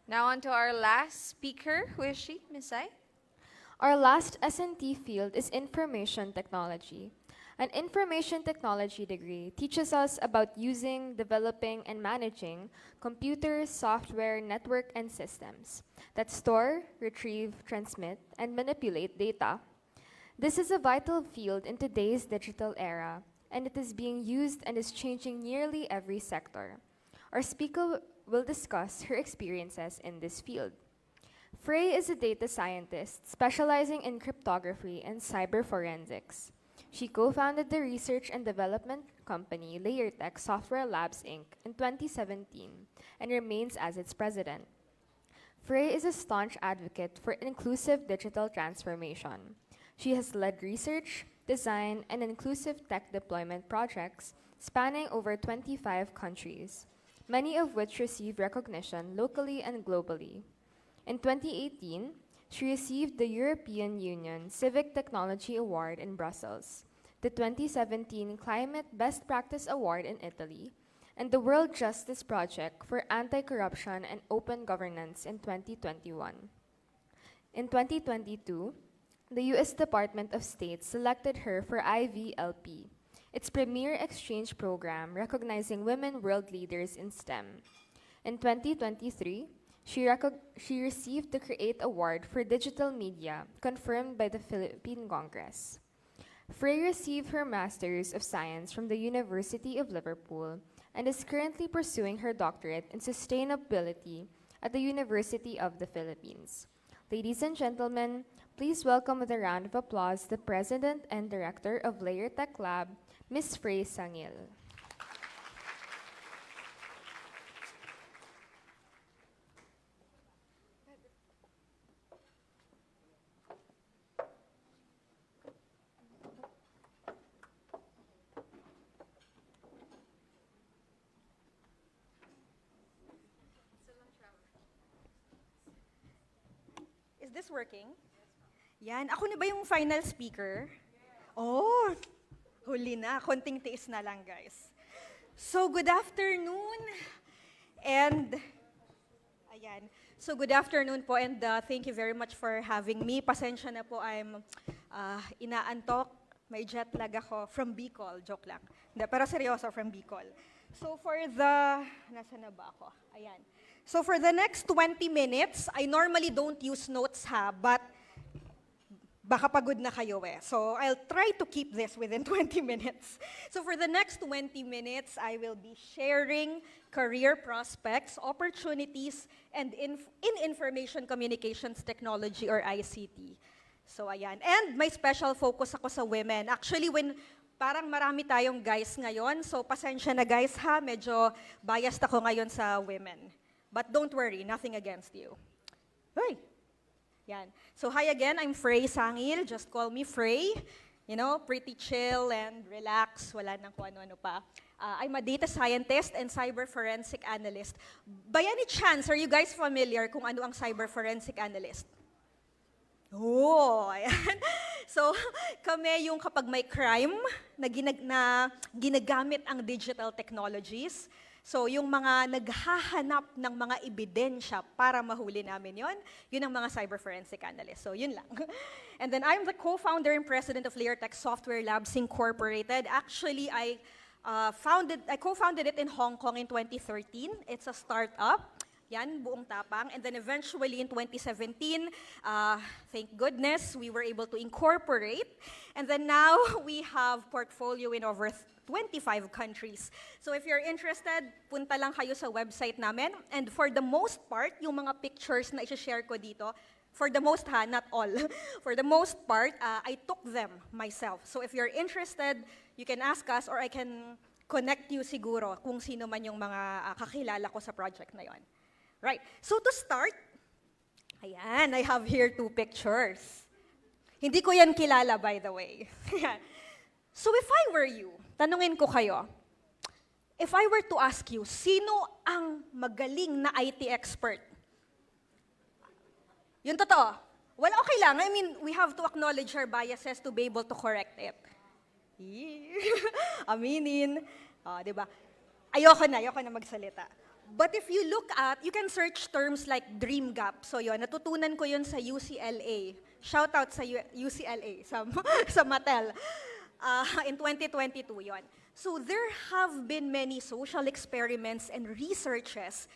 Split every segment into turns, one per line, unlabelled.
Now on to our last speaker. Who is she, Miss Sai?
Our last S&T field is information technology. An information technology degree teaches us about using, developing, and managing computers, software, network, and systems that store, retrieve, transmit, and manipulate data. This is a vital field in today's digital era, and it is being used and is changing nearly every sector. Our speaker will discuss her experiences in this field. Frey is a data scientist specializing in cryptography and cyber forensics. She co-founded the research and development company LayerTech Software Labs Inc. in 2017 and remains as its president. Frey is a staunch advocate for inclusive digital transformation. She has led research, design, and inclusive tech deployment projects spanning over 25 countries, many of which receive recognition locally and globally. In 2018, she received the European Union Civic Technology Award in Brussels, the 2017 Climate Best Practice Award in Italy, and the World Justice Project for Anti-Corruption and Open Governance in 2021. In 2022, the U.S. Department of State selected her for IVLP, its premier exchange program recognizing women world leaders in STEM. In 2023, she received the CREATE Award for Digital Media, confirmed by the Philippine Congress. Frey received her Master's of Science from the University of Liverpool and is currently pursuing her doctorate in sustainability at the University of the Philippines. Ladies and gentlemen, please welcome with a round of applause the President and Director of LayerTech Lab, Ms. Frey Sangil.
Is this working? Yan. Ako na ba yung final speaker? Oh, huli na. Konting tiis na lang, guys. So, good afternoon. And, ayan. So, good afternoon po and thank you very much for having me. Pasensya na po, I'm inaantok. May jet lag ako from Bicol. Joke lang. Hindi, pero seryoso, from Bicol. So, for the, nasa na ba ako? Ayan. So for the next 20 minutes, I normally don't use notes ha, but baka pagod na kayo eh. So I'll try to keep this within 20 minutes. So for the next 20 minutes, I will be sharing career prospects, opportunities, and in information communications technology or ICT. So ayan. And may special focus ako sa women. Actually, when parang marami tayong guys ngayon, so pasensya na guys ha, medyo biased ako ngayon sa women. But don't worry, nothing against you. Hey! Yan. So hi again, I'm Frey Sangil. Just call me Frey. You know, pretty chill and relax. Wala nang kung ano-ano pa. I'm a data scientist and cyber forensic analyst. By any chance, are you guys familiar kung ano ang cyber forensic analyst? Oh, ayan. So, kami yung kapag may crime na ginagamit ang digital technologies, so, yung mga naghahanap ng mga ebidensya para mahuli namin yun ang mga cyber forensic analysts. So, yun lang. And then, I'm the co-founder and president of LayerTech Software Labs Incorporated. Actually, I co-founded it in Hong Kong in 2013. It's a startup. Yan, buong tapang. And then eventually in 2017, thank goodness, we were able to incorporate. And then now, we have portfolio in over 25 countries. So if you're interested, punta lang kayo sa website namin. And for the most part, yung mga pictures na i-share ko dito, for the most ha, not all. For the most part, I took them myself. So if you're interested, you can ask us or I can connect you siguro kung sino man yung mga kakilala ko sa project na yon. Right, so to start, ayan, I have here 2 pictures. Hindi ko yan kilala, by the way. So if I were you, tanungin ko kayo, if I were to ask you, sino ang magaling na IT expert? Yun totoo. Well, okay lang. I mean, we have to acknowledge our biases to be able to correct it. Aminin. Diba? Ayoko na magsalita. But if you look at, you can search terms like dream gap. So yun, natutunan ko yun sa UCLA. Shout out sa UCLA, sa, sa Mattel. In 2022 yon. So there have been many social experiments and researches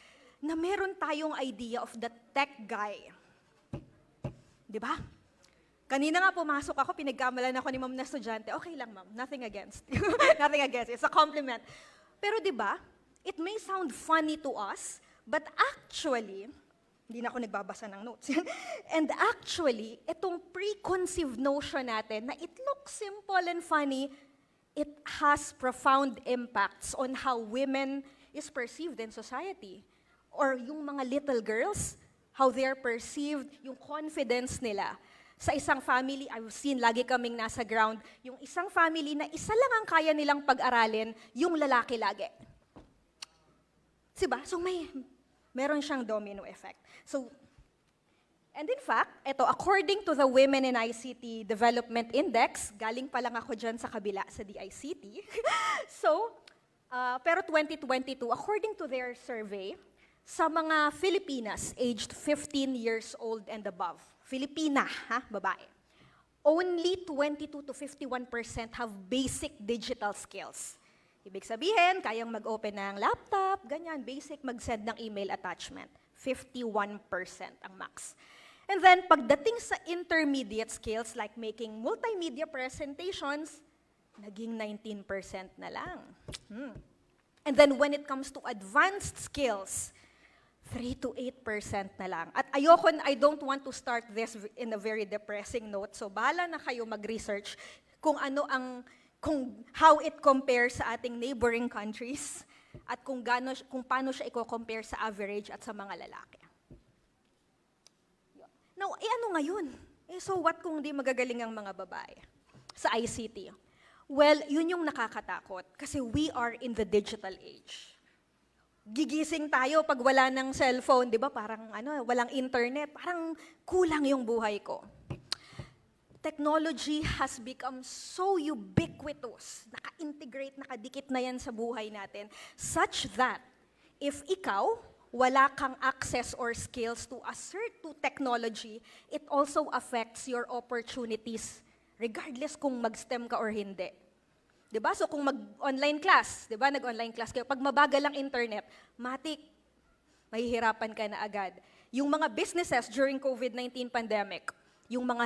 na meron tayong idea of the tech guy. Di ba? Kanina nga pumasok ako, pinagkamalan ako ni ma'am na estudyante. Okay lang ma'am, nothing against. Nothing against, it's a compliment. Pero di ba, it may sound funny to us, but actually, hindi na ako nagbabasa ng notes. And actually, itong preconceived notion natin na it looks simple and funny, it has profound impacts on how women is perceived in society. Or yung mga little girls, how they're perceived, yung confidence nila. Sa isang family, I've seen, lagi kaming nasa ground, yung isang family na isa lang ang kaya nilang pag-aralin, yung lalaki lagi. Diba? So meron siyang domino effect. So, and in fact, ito, according to the Women in ICT Development Index, galing pa lang ako dyan sa kabila sa DICT. So, pero 2022, according to their survey, sa mga Filipinas aged 15 years old and above, Filipina, babae, only 22 to 51% have basic digital skills. Ibig sabihin, kayang mag-open ng laptop, ganyan, basic, mag-send ng email attachment. 51% ang max. And then, pagdating sa intermediate skills like making multimedia presentations, naging 19% na lang. And then, when it comes to advanced skills, 3 to 8% na lang. At I don't want to start this in a very depressing note, so bahala na kayo mag-research kung how it compares sa ating neighboring countries at kung paano siya i-compare sa average at sa mga lalaki. Now, ano ngayon? So what kung di magagaling ang mga babae sa ICT? Well, yun yung nakakatakot kasi we are in the digital age. Gigising tayo pag wala ng cellphone, di ba? Parang walang internet, parang kulang yung buhay ko. Technology has become so ubiquitous, naka-integrate, nakadikit na yan sa buhay natin, such that if ikaw, wala kang access or skills to assert to technology, it also affects your opportunities, regardless kung mag-STEM ka or hindi. Diba? So kung mag-online class, diba? Nag-online class kayo, pag mabagal ang internet, matik, mahihirapan ka na agad. Yung mga businesses during COVID-19 pandemic, yung mga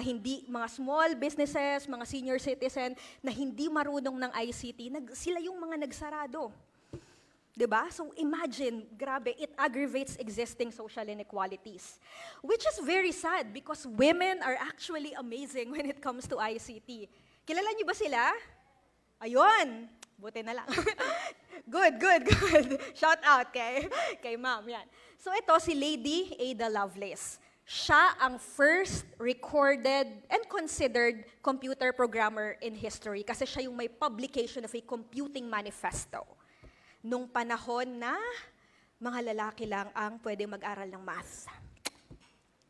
small businesses, mga senior citizen na hindi marunong ng ICT, sila yung mga nagsarado. Diba? So imagine, grabe, it aggravates existing social inequalities. Which is very sad because women are actually amazing when it comes to ICT. Kilala niyo ba sila? Ayun, buti na lang. Good. Shout out kay ma'am, yan. So ito si Lady Ada Lovelace. Siya ang first recorded and considered computer programmer in history kasi siya yung may publication of a computing manifesto. Nung panahon na mga lalaki lang ang pwedeng mag-aral ng math.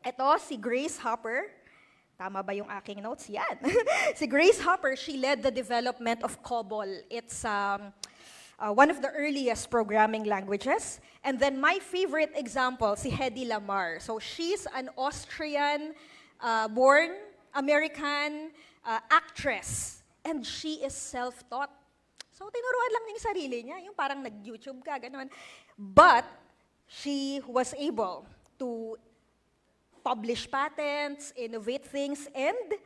Ito si Grace Hopper. Tama ba yung aking notes? Yan. Si Grace Hopper, she led the development of COBOL. It's one of the earliest programming languages. And then my favorite example, si Hedy Lamarr. So she's an Austrian-born American actress. And she is self-taught. So tinuruan lang niya yung sarili niya, yung parang nag-YouTube ka, gano'n. But she was able to publish patents, innovate things, and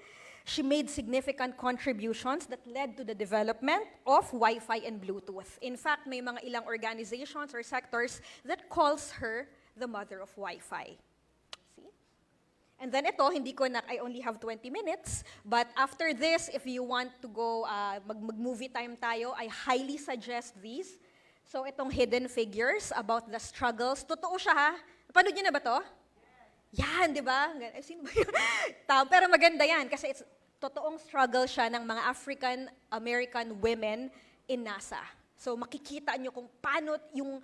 she made significant contributions that led to the development of Wi-Fi and Bluetooth. In fact, may mga ilang organizations or sectors that calls her the mother of Wi-Fi. See? And then ito, I only have 20 minutes, but after this, if you want to go, mag-movie time tayo, I highly suggest these. So itong Hidden Figures about the struggles. Totoo siya ha? Napanood niyo na ba to? Yan, di ba? Sino ba yun? Pero maganda yan kasi it's totoong struggle siya ng mga African-American women in NASA. So makikita nyo kung paano yung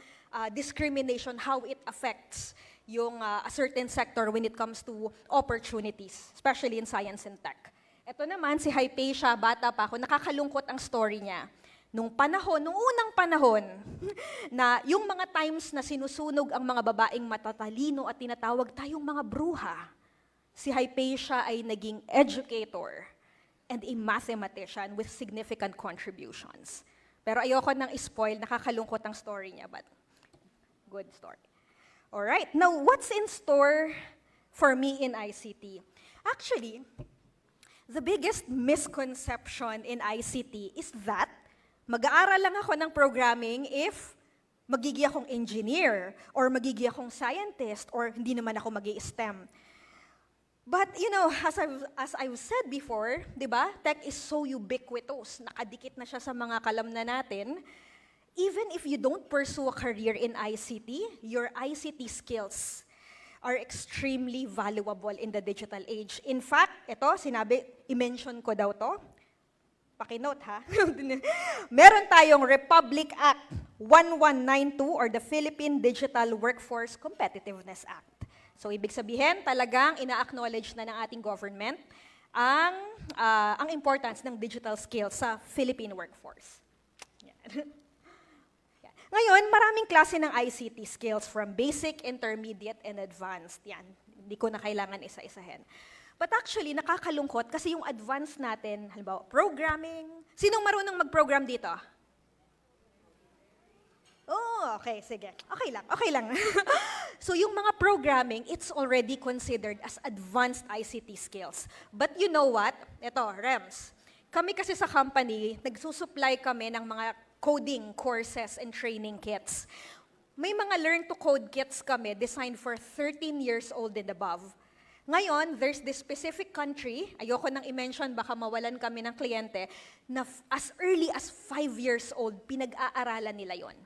discrimination, how it affects yung a certain sector when it comes to opportunities, especially in science and tech. Ito naman, si Hypatia, bata pa ako, nakakalungkot ang story niya. nung unang panahon, na yung mga times na sinusunog ang mga babaeng matatalino at tinatawag tayong mga bruha, si Hypatia ay naging educator and a mathematician with significant contributions. Pero ayoko nang spoil, nakakalungkot ang story niya, but good story. Alright, now what's in store for me in ICT? Actually, the biggest misconception in ICT is that mag-aaral lang ako ng programming if magiging akong engineer or magiging akong scientist or hindi naman ako magi-STEM. But you know, as I've said before, 'di ba? Tech is so ubiquitous, nakadikit na siya sa mga kalamnan natin. Even if you don't pursue a career in ICT, your ICT skills are extremely valuable in the digital age. In fact, ito, i-mention ko daw to. Pakinote ha. Meron tayong Republic Act 1192 or the Philippine Digital Workforce Competitiveness Act. So ibig sabihin, talagang ina-acknowledge na ng ating government ang importance ng digital skills sa Philippine workforce. Yan. Ngayon, maraming klase ng ICT skills from basic, intermediate, and advanced. Yan, hindi ko na kailangan isa-isahin. But actually, nakakalungkot kasi yung advanced natin, halimbawa, programming. Sinong marunong mag-program dito? Oh, okay, sige. Okay lang. So yung mga programming, it's already considered as advanced ICT skills. But you know what? Ito, REMS. Kami kasi sa company, nagsusupply kami ng mga coding courses and training kits. May mga learn-to-code kits kami designed for 13 years old and above. Ngayon, there's this specific country, ayoko nang i-mention, baka mawalan kami ng kliyente, na as early as 5 years old, pinag-aaralan nila yon.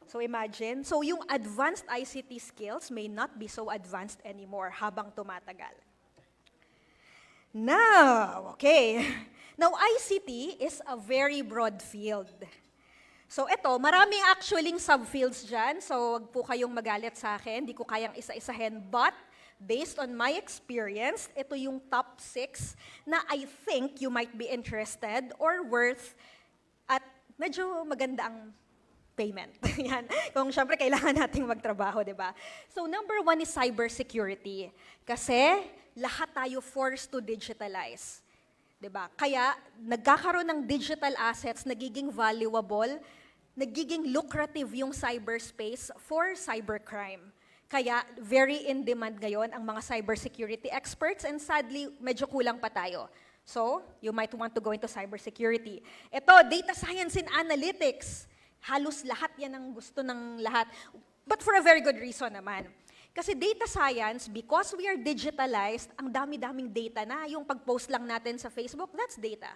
So imagine, so yung advanced ICT skills may not be so advanced anymore habang tumatagal. Now, okay. Now, ICT is a very broad field. So ito, maraming actually subfields dyan, so wag po kayong magalit sa akin, di ko kayang isa-isahin, but based on my experience, ito yung top 6 na I think you might be interested or worth at medyo maganda ang payment. Yan. Kung syempre kailangan nating magtrabaho, di ba? So number 1 is cybersecurity. Kasi lahat tayo forced to digitalize. Diba? Kaya nagkakaroon ng digital assets, nagiging valuable, nagiging lucrative yung cyberspace for cybercrime. Kaya very in demand ngayon ang mga cybersecurity experts and sadly, medyo kulang pa tayo. So, you might want to go into cybersecurity. Ito, data science and analytics. Halos lahat yan ang gusto ng lahat. But for a very good reason naman. Kasi data science, because we are digitalized, ang dami-daming data na. Yung pag-post lang natin sa Facebook, that's data.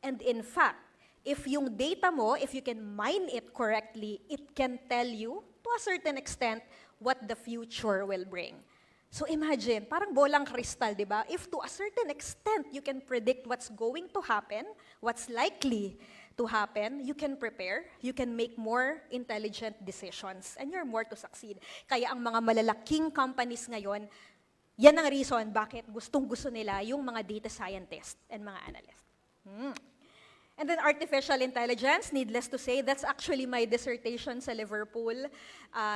And in fact, if yung data mo, if you can mine it correctly, it can tell you, to a certain extent, what the future will bring. So imagine, parang bolang kristal, di ba? If to a certain extent, you can predict what's going to happen, what's likely to happen, you can prepare, you can make more intelligent decisions, and you're more to succeed. Kaya ang mga malalaking companies ngayon, yan ang reason bakit gustong-gusto nila yung mga data scientists and mga analysts. And then artificial intelligence, needless to say, that's actually my dissertation sa Liverpool.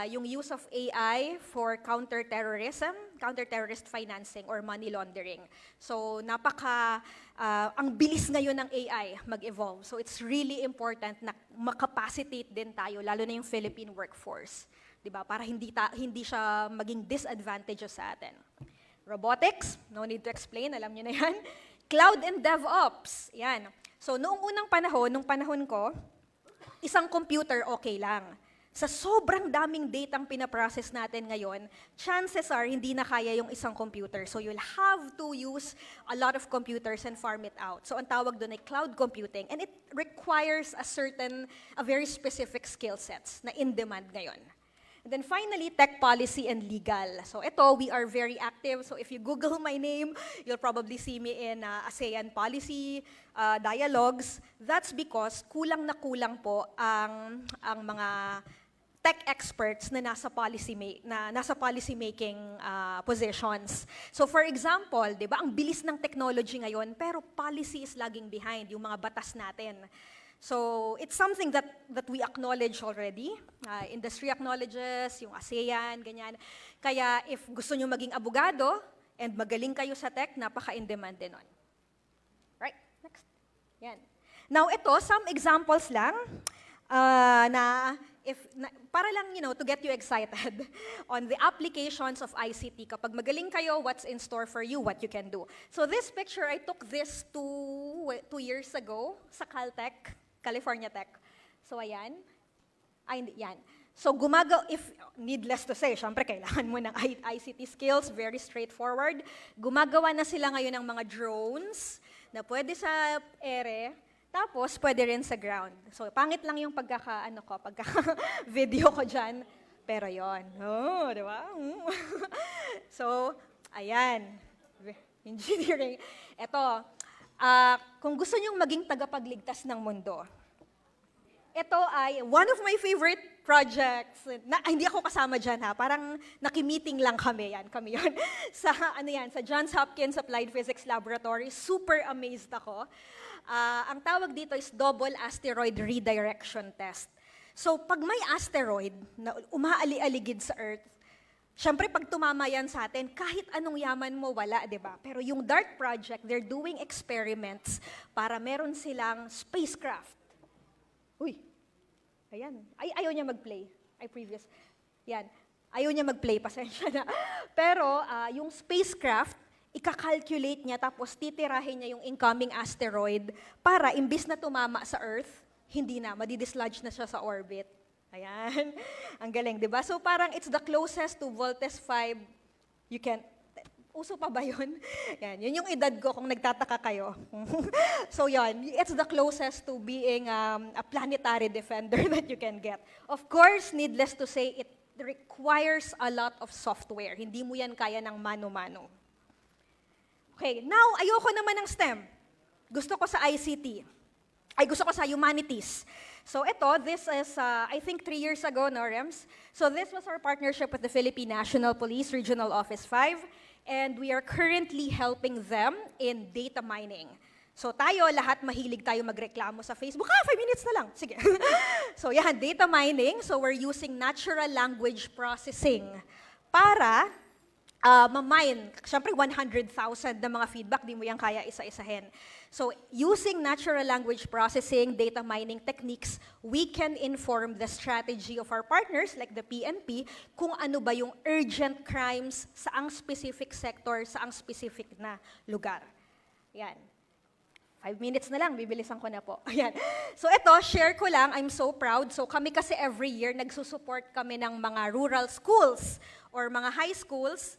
Yung use of AI for counterterrorism, counter-terrorist financing or money laundering. So ang bilis ngayon ng AI mag-evolve. So it's really important na makapacitate din tayo, lalo na yung Philippine workforce. Diba? Para hindi siya maging disadvantageous sa atin. Robotics, no need to explain, alam niyo na yan. Cloud and DevOps, yan. So noong unang panahon, nung panahon ko, isang computer okay lang. Sa sobrang daming datang pinaprocess natin ngayon, chances are hindi na kaya yung isang computer. So you'll have to use a lot of computers and farm it out. So ang tawag doon ay cloud computing. And it requires a very specific skill sets na in demand ngayon. And then finally, tech policy and legal. So ito, we are very active. So if you Google my name, you'll probably see me in ASEAN policy dialogues. That's because kulang na kulang po ang mga tech experts na nasa policy making positions. So for example, 'di ba, ang bilis ng technology ngayon, pero policy is lagging behind, yung mga batas natin. So it's something that we acknowledge already. Industry acknowledges, yung ASEAN, ganyan. Kaya if gusto nyo maging abogado and magaling kayo sa tech, napaka-in-demand din nun. Right, next. Yan. Now ito, some examples lang para lang, to get you excited on the applications of ICT. Kapag magaling kayo, what's in store for you, what you can do. So this picture, I took this 2 years ago sa Caltech, California Tech. So ayan. Yan. So needless to say, syempre kailangan mo ng ICT skills, very straightforward. Gumagawa na sila ngayon ng mga drones na pwede sa ere, tapos pwede rin sa ground. So pangit lang yung pagkaka-video ko dyan, pero yon. Oh, di ba? So, ayan. Engineering. Ito, kung gusto nyong maging tagapagligtas ng mundo, ito ay one of my favorite projects. Hindi ako kasama dyan ha, parang nakimeeting lang kami yun. Sa Johns Hopkins Applied Physics Laboratory, super amazed ako. Ang tawag dito is Double Asteroid Redirection Test. So pag may asteroid na umaali-aligid sa Earth, syempre pag tumama yan sa atin, kahit anong yaman mo, wala, di ba? Pero yung DART project, they're doing experiments para meron silang spacecraft. Uy, ayan. Ayaw niya mag-play. Yan. Ayaw niya mag-play, pasensya na. Pero yung spacecraft, ika-calculate niya tapos titirahin niya yung incoming asteroid para imbis na tumama sa Earth, hindi na, madidislodge na siya sa orbit. Ayan. Ang galing, di ba? So parang it's the closest to Voltes 5 you can. Uso pa ba yun? Yan. Yun yung edad ko kung nagtataka kayo. So yan, it's the closest to being a planetary defender that you can get. Of course, needless to say, it requires a lot of software. Hindi mo yan kaya ng mano-mano. Okay, now, ayoko naman ng STEM. Gusto ko sa ICT. Gusto ko sa humanities. So this is, I think 3 years ago, no, Rems? So this was our partnership with the Philippine National Police Regional Office 5, and we are currently helping them in data mining. So tayo, lahat mahilig tayo magreklamo sa Facebook. 5 minutes na lang. Sige. So yan, data mining. So we're using natural language processing para ma-mine. Siyempre, 100,000 na mga feedback, di mo yan kaya isa-isahin. So, using natural language processing, data mining techniques, we can inform the strategy of our partners, like the PNP, kung ano ba yung urgent crimes sa ang specific sector, sa ang specific na lugar. Yan. 5 minutes na lang, bibilisan ko na po. Ayan. So ito, share ko lang, I'm so proud. So kami kasi every year, nagsusupport kami ng mga rural schools or mga high schools.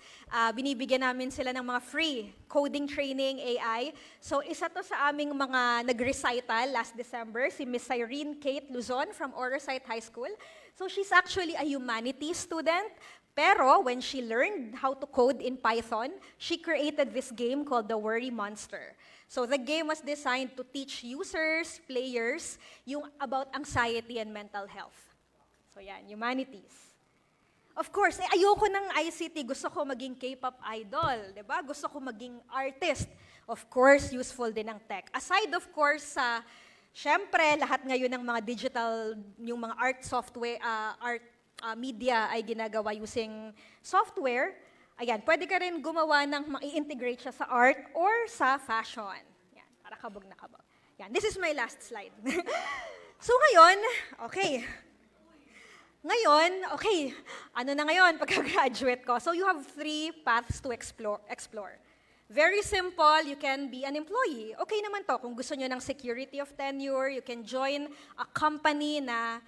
Binibigyan namin sila ng mga free coding training, AI. So isa to sa aming mga nag-recital last December, si Miss Irene Kate Luzon from Orosite High School. So she's actually a humanities student. Pero when she learned how to code in Python, she created this game called the Worry Monster. So the game was designed to teach users, players, yung about anxiety and mental health. So yan, humanities. Of course, ayoko ng ICT. Gusto ko maging K-pop idol, di ba? Gusto ko maging artist. Of course, useful din ang tech. Aside of course sa, syempre, lahat ngayon ng mga digital, yung mga art software, media ay ginagawa using software. Ayan, pwede ka rin gumawa ng i-integrate siya sa art or sa fashion. Yan, para kabog na kabog. Yan, this is my last slide. So ngayon, okay. Ngayon, okay, ano na ngayon pagka-graduate ko? So you have 3 paths to explore. Very simple, you can be an employee. Okay naman to, kung gusto nyo ng security of tenure, you can join a company na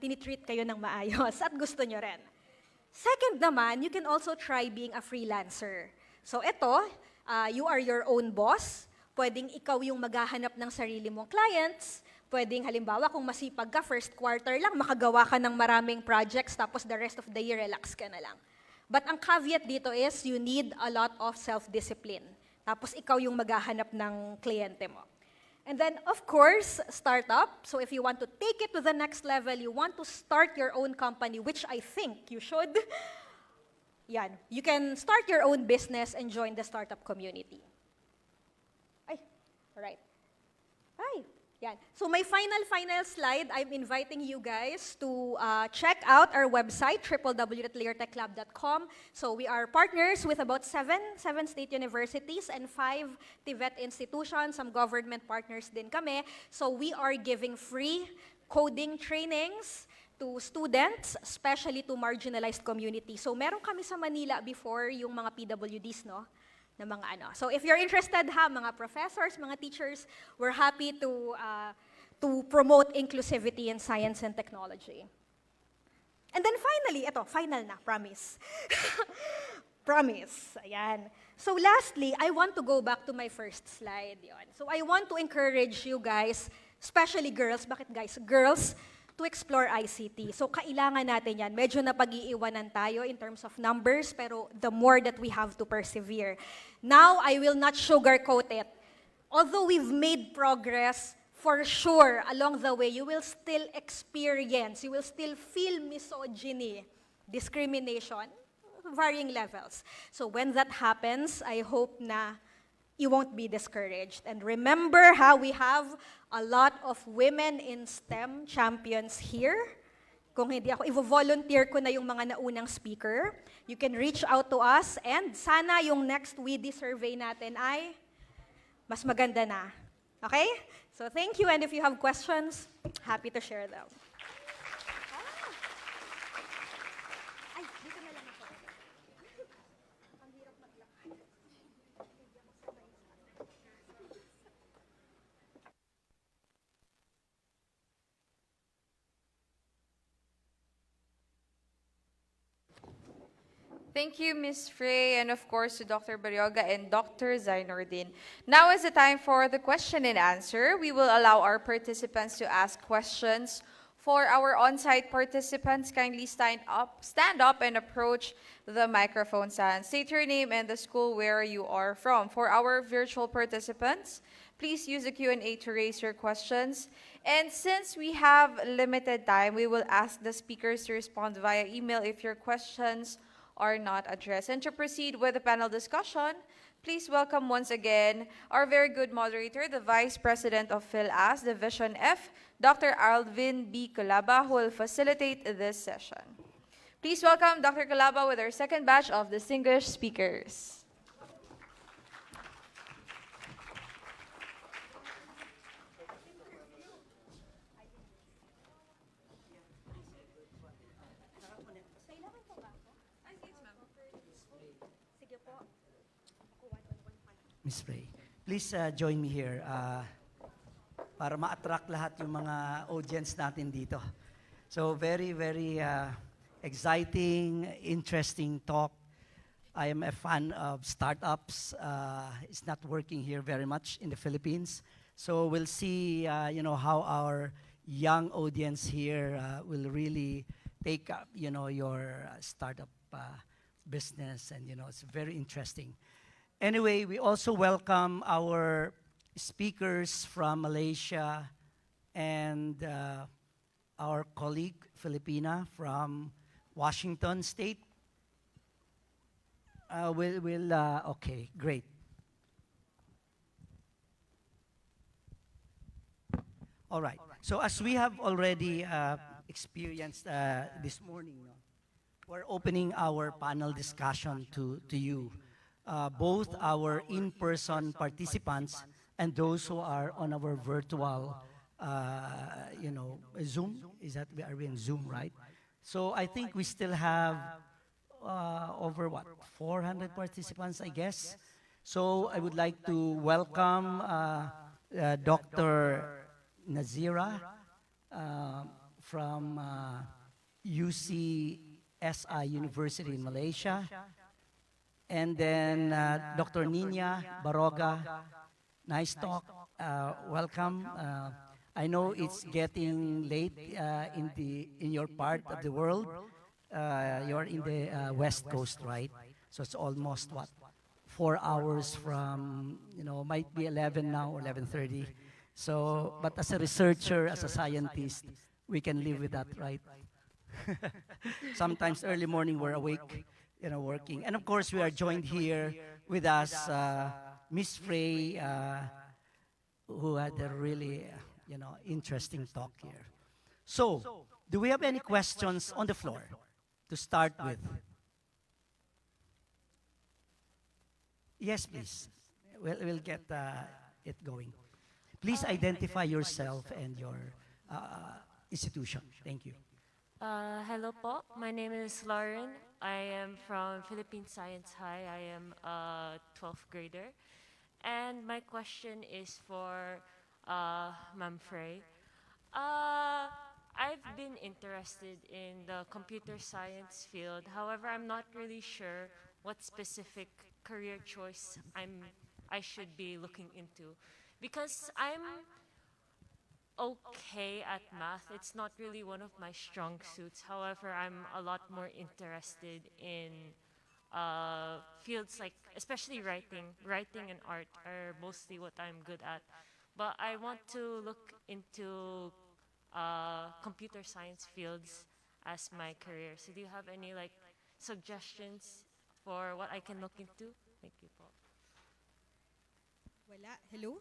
tinitreat kayo ng maayos at gusto nyo rin. Second naman, you can also try being a freelancer. So ito, you are your own boss. Pwedeng ikaw yung maghahanap ng sarili mong clients. Pwedeng halimbawa kung masipag ka, first quarter lang, makagawa ka ng maraming projects, tapos the rest of the year, relax ka na lang. But ang caveat dito is, you need a lot of self-discipline. Tapos ikaw yung maghahanap ng kliyente mo. And then, of course, startup. So if you want to take it to the next level, you want to start your own company, which I think you should, yan, you can start your own business and join the startup community. Ay, all right. Ay, Yan. So my final slide, I'm inviting you guys to check out our website, www.leartechclub.com. So we are partners with about seven state universities and 5 TVET institutions, some government partners din kami. So we are giving free coding trainings to students, especially to marginalized communities. So meron kami sa Manila before yung mga PWDs, no? Na mga ano. So if you're interested mga professors, mga teachers, we're happy to promote inclusivity in science and technology. And then finally, final na, promise. Promise, ayan. So lastly, I want to go back to my first slide. Yon. So I want to encourage you guys, especially girls, bakit guys? Girls, to explore ICT. So kailangan natin yan. Medyo napag-iiwanan tayo in terms of numbers, pero the more that we have to persevere. Now, I will not sugarcoat it. Although we've made progress, for sure, along the way, you will still experience, you will still feel misogyny, discrimination, varying levels. So when that happens, I hope na you won't be discouraged. And remember how we have a lot of women in STEM champions here. Kung hindi ako, i-volunteer ko na yung mga naunang speaker. You can reach out to us and sana yung next WIDI survey natin ay mas maganda na. Okay? So thank you, and if you have questions, happy to share them. Ay, dito na lang ako. Ang hirap maglakad.
Thank you, Ms. Frey, and of course to Dr. Barrioga and Dr. Zainordin. Now is the time for the question and answer. We will allow our participants to ask questions. For our on-site participants, kindly stand up and approach the microphone stand. State your name and the school where you are from. For our virtual participants, please use the Q&A to raise your questions. And since we have limited time, we will ask the speakers to respond via email if your questions are not addressed. And to proceed with the panel discussion, please welcome once again our very good moderator, the Vice President of PhilAS, Division F, Dr. Alvin B. Calaba, who will facilitate this session. Please welcome Dr. Calaba with our second batch of distinguished speakers.
Ms. Frey, please join me here para ma-attract lahat yung mga audience natin dito. So very, very exciting, interesting talk. I am a fan of startups. It's not working here very much in the Philippines. So we'll see how our young audience here will really take up your startup business, and it's very interesting. Anyway, we also welcome our speakers from Malaysia and our colleague, Filipina, from Washington State. Okay, great. All right. So as we have already experienced this morning, we're opening our panel discussion to you. Both our in-person participants and those who are on our virtual, Zoom. Are we in Zoom, right? So I think we still have over 400 participants, I guess. So I would like to welcome Dr. Nazira from UCSI University in Malaysia. And then Dr. Nina Baroga, nice talk, welcome. I know it's getting late in your part of the world. You're in the West Coast, right? So it's almost 4 hours from, might be 11 now or 11:30. So, but as a researcher, as a scientist, we can live with that, right? Sometimes early morning we're awake, working. And of course, we are joined here with us, Ms. Frey, who had a really interesting talk here. So, do we have any questions on the floor to start with? Yes, please. We'll get it going. Please identify yourself and your institution. Thank you.
Hello po, my name is Lauren. I am from Philippine Science High. I am a 12th grader. And my question is for Ma'am Frey. I've been interested in the computer science field. However, I'm not really sure what specific career choice I should be looking into. Because I'm okay at math. It's not really one of my strong suits. However, I'm a lot more interested in fields like, especially writing. Writing and art are mostly what I'm good at. But I want to look into computer science fields as my career. So do you have any like suggestions for what I can look into? Thank you po.
Wala. Hello?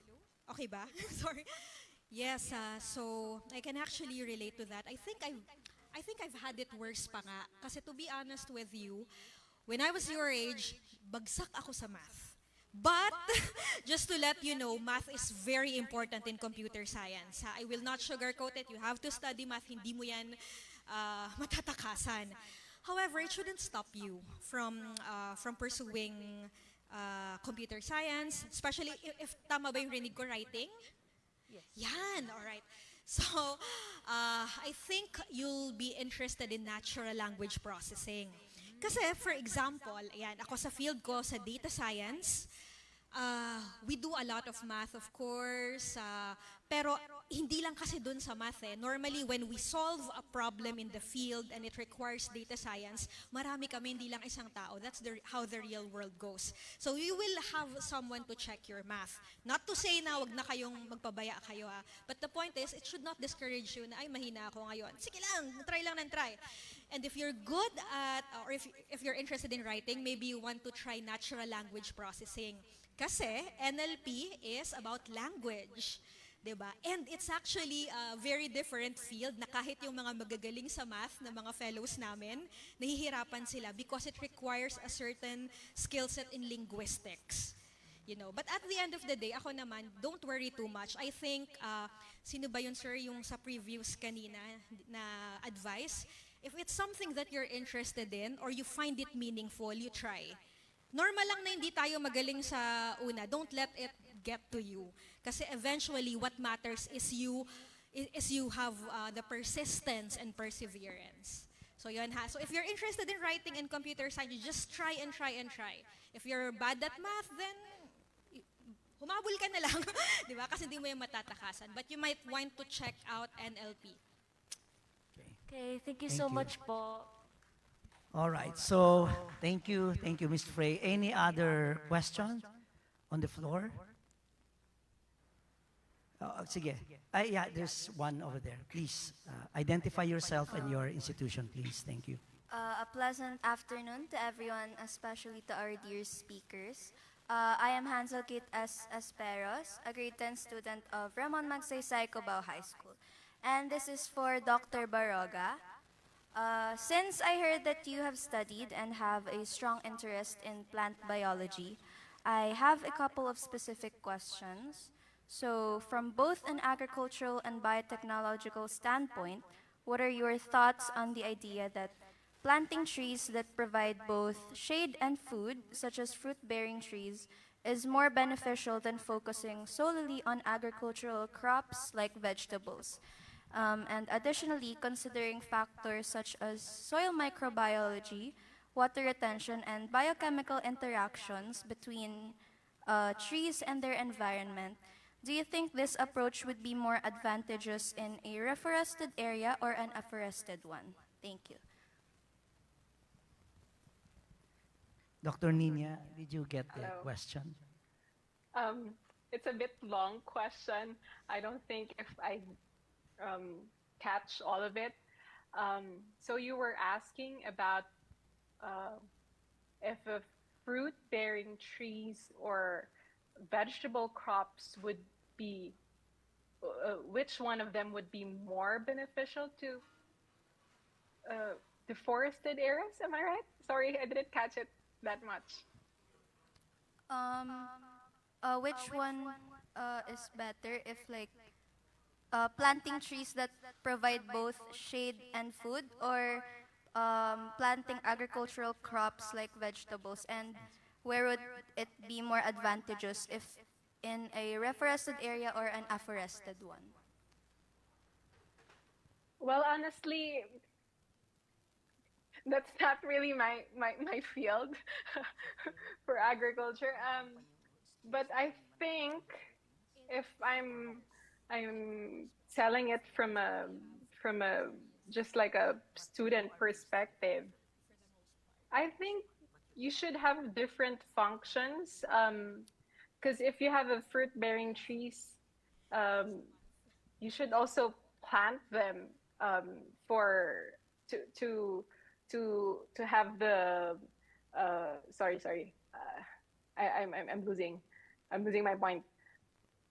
Okay ba? Sorry. Yes, so I can actually relate to that. I think I've had it worse pa nga. Kasi to be honest with you, when I was your age, bagsak ako sa math. But, just to let you know, math is very important in computer science. I will not sugarcoat it. You have to study math. Hindi mo yan matatakasan. However, it shouldn't stop you from pursuing computer science, especially if tama ba yung rinig ko, writing?
Yes.
Yan, all right. So, I think you'll be interested in natural language processing. Kasi, for example, ayan, ako sa field ko sa data science, we do a lot of math, of course, pero hindi lang kasi dun sa math eh. Normally, when we solve a problem in the field and it requires data science, marami kami, hindi lang isang tao. That's how the real world goes. So you will have someone to check your math. Not to say na wag na kayong magpabaya kayo ha. But the point is, it should not discourage you na, ay, mahina ako ngayon. Sige lang, try lang ng try. And if you're good at, or if you're interested in writing, maybe you want to try natural language processing. Kasi NLP is about language. Diba? And it's actually a very different field na kahit yung mga magagaling sa math na mga fellows namin, nahihirapan sila because it requires a certain skill set in linguistics. But at the end of the day, ako naman, don't worry too much. I think, sino ba yun, sir, yung sa previews kanina na advice? If it's something that you're interested in or you find it meaningful, you try. Normal lang na hindi tayo magaling sa una. Don't let it get to you. Kasi eventually, what matters is you have the persistence and perseverance. So yun ha. So if you're interested in writing and computer science, you just try and try and try. If you're bad at math, then humabol ka na lang. Di ba? Kasi hindi mo yung matatakasan. But you might want to check out NLP.
Okay, thank you
Thank
so
you.
much po.
All right. So, thank you, Ms. Frey. Any other question on the floor? Sige. Yeah, there's one over there. Please, identify yourself and your institution, please. Thank you.
A pleasant afternoon to everyone, especially to our dear speakers. I am Hansel Kit Asperos, a grade 10 student of Ramon Magsaysay Cubao High School. And this is for Dr. Baroga. Since I heard that you have studied and have a strong interest in plant biology, I have a couple of specific questions. So, from both an agricultural and biotechnological standpoint, what are your thoughts on the idea that planting trees that provide both shade and food, such as fruit-bearing trees, is more beneficial than focusing solely on agricultural crops like vegetables? And additionally, considering factors such as soil microbiology, water retention, and biochemical interactions between trees and their environment, do you think this approach would be more advantageous in a reforested area or an afforested one? Thank you.
Dr. Nina, did you get the
Hello.
question?
It's a bit long question. I don't think if I catch all of it. So you were asking about if a fruit-bearing trees or vegetable crops would be which one of them would be more beneficial to deforested areas. Am I right? Sorry, I didn't catch it that much.
Which one is better if like planting trees that provide both shade and food, or planting agricultural crops like vegetables, and where would it be more advantageous, if in a reforested area or an afforested one?
Well, honestly, that's not really my field for agriculture. But I think if I'm selling it from a just like a student perspective, I think you should have different functions. Because if you have a fruit-bearing trees, um, you should also plant them for to to to have the sorry I'm losing my point.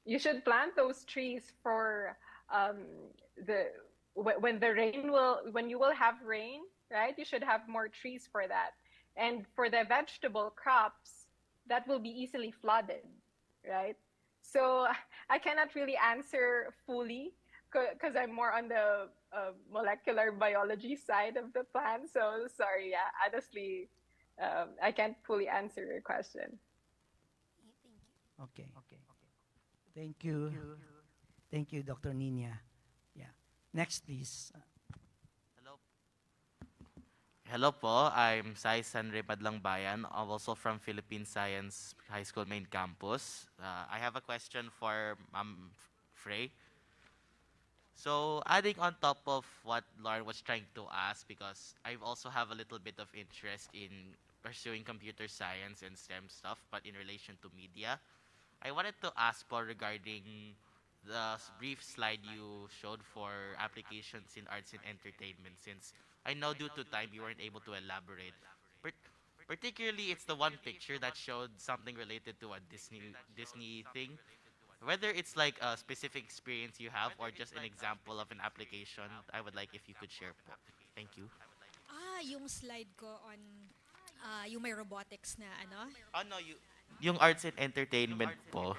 You should plant those trees for the when the rain will when you will have rain, right? You should have more trees for that. And for the vegetable crops, that will be easily flooded, right? So I cannot really answer fully because I'm more on the molecular biology side of the plant. So sorry, yeah, honestly, I can't fully answer your question.
Okay. Thank you. Thank you, Dr. Nina. Yeah. Next, please.
Hello. Hello po, I'm Sai Sanre Madlang Bayan. I'm also from Philippine Science High School main campus. I have a question for Ma'am Frey. So, adding on top of what Lauren was trying to ask, because I also have a little bit of interest in pursuing computer science and STEM stuff, but in relation to media, I wanted to ask po regarding the brief slide you showed for applications in arts and entertainment, since I know due to time you weren't able to elaborate. Par- Particularly, it's the one picture that showed something related to a Disney thing. Whether it's like a specific experience you have or just an example of an application, I would like if you could share po. Thank you.
Yung slide ko on yung may robotics na ano.
Oh no, yung arts and entertainment po.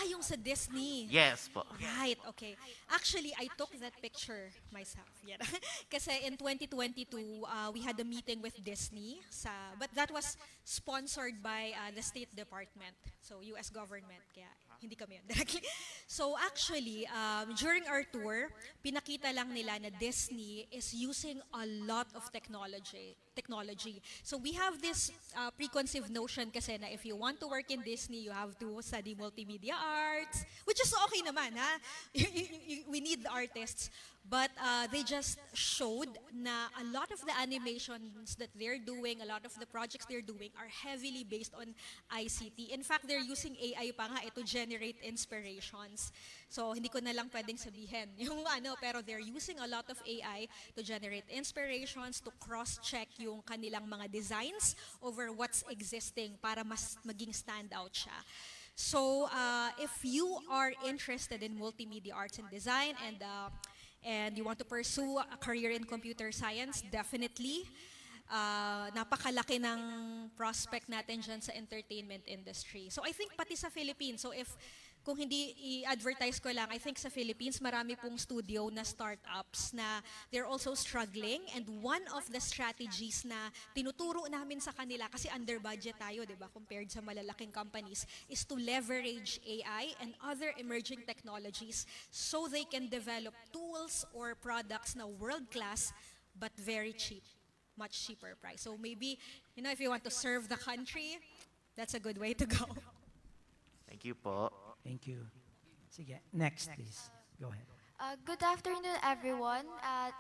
Yung sa Disney.
Yes po.
Right, okay. Actually, I took that picture myself. Yeah. Kasi in 2022, we had a meeting with Disney, but that was sponsored by the State Department, so US government. Kaya hindi kami yun directly. So actually, during our tour, pinakita lang nila na Disney is using a lot of technology. So we have this preconceived notion kasi na if you want to work in Disney, you have to study multimedia arts, which is okay naman, ha? We need the artists. But they just showed na a lot of the animations that they're doing, a lot of the projects they're doing are heavily based on ICT. In fact, they're using AI pa nga to generate inspirations. So, hindi ko na lang pwedeng sabihin yung pero they're using a lot of AI to generate inspirations, to cross-check yung kanilang mga designs over what's existing para mas maging standout siya. So, if you are interested in multimedia arts and design and you want to pursue a career in computer science, definitely, napakalaki ng prospect natin dyan sa entertainment industry. So I think pati sa Philippines, so kung hindi i-advertise ko lang, I think sa Philippines, marami pong studio na startups na they're also struggling. And one of the strategies na tinuturo namin sa kanila, kasi under budget tayo, di ba, compared sa malalaking companies, is to leverage AI and other emerging technologies so they can develop tools or products na world-class but very cheap, much cheaper price. So maybe, if you want to serve the country, that's a good way to go.
Thank you po.
Thank you. Sige, next, please. Go ahead.
Good afternoon, everyone,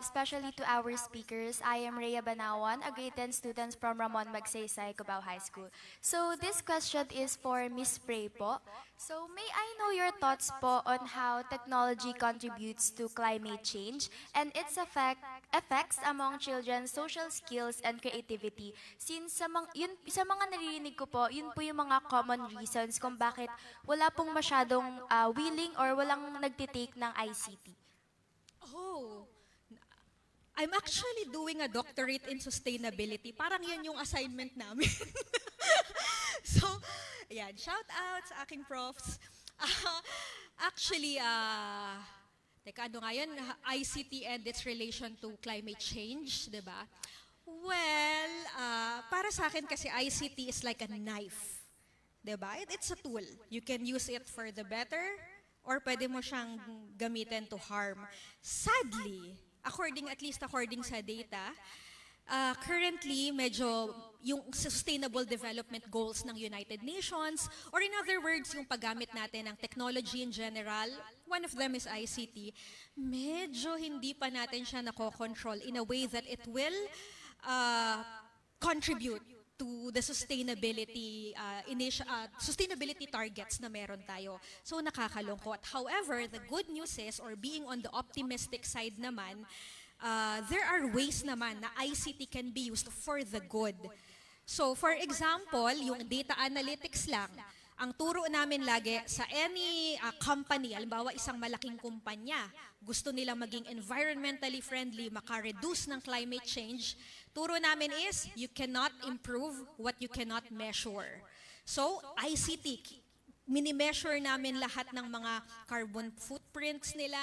especially to our speakers. I am Rhea Banawan, a grade 10 student from Ramon Magsaysay, Cubao High School. So this question is for Miss Prey po. So, may I know your thoughts po on how technology contributes to climate change and its effects among children's social skills and creativity? Since sa mga naririnig ko po, yun po yung mga common reasons kung bakit wala pong masyadong willing or walang nagtitake ng ICT.
Oh, I'm actually doing a doctorate in sustainability. Parang yan yung assignment namin. So, ayan, shout out sa aking profs. Actually, teka, ano nga yun? ICT and its relation to climate change, di ba? Well, para sa akin kasi ICT is like a knife. Di ba? It's a tool. You can use it for the better or pwede mo siyang gamitin to harm. Sadly, at least according sa data, currently, medyo yung Sustainable Development Goals ng United Nations, or in other words, yung paggamit natin ng technology in general, one of them is ICT, medyo hindi pa natin siya nako-control in a way that it will contribute to the sustainability targets na meron tayo. So nakakalungkot. However, the good news is, or being on the optimistic side naman, there are ways naman na ICT can be used for the good. So for example, yung data analytics lang, ang turo namin lagi sa any company, halimbawa isang malaking kumpanya, gusto nila maging environmentally friendly, maka-reduce ng climate change, turo namin is, you cannot improve what you cannot measure. So, ICT, mini-measure namin lahat ng mga carbon footprints nila,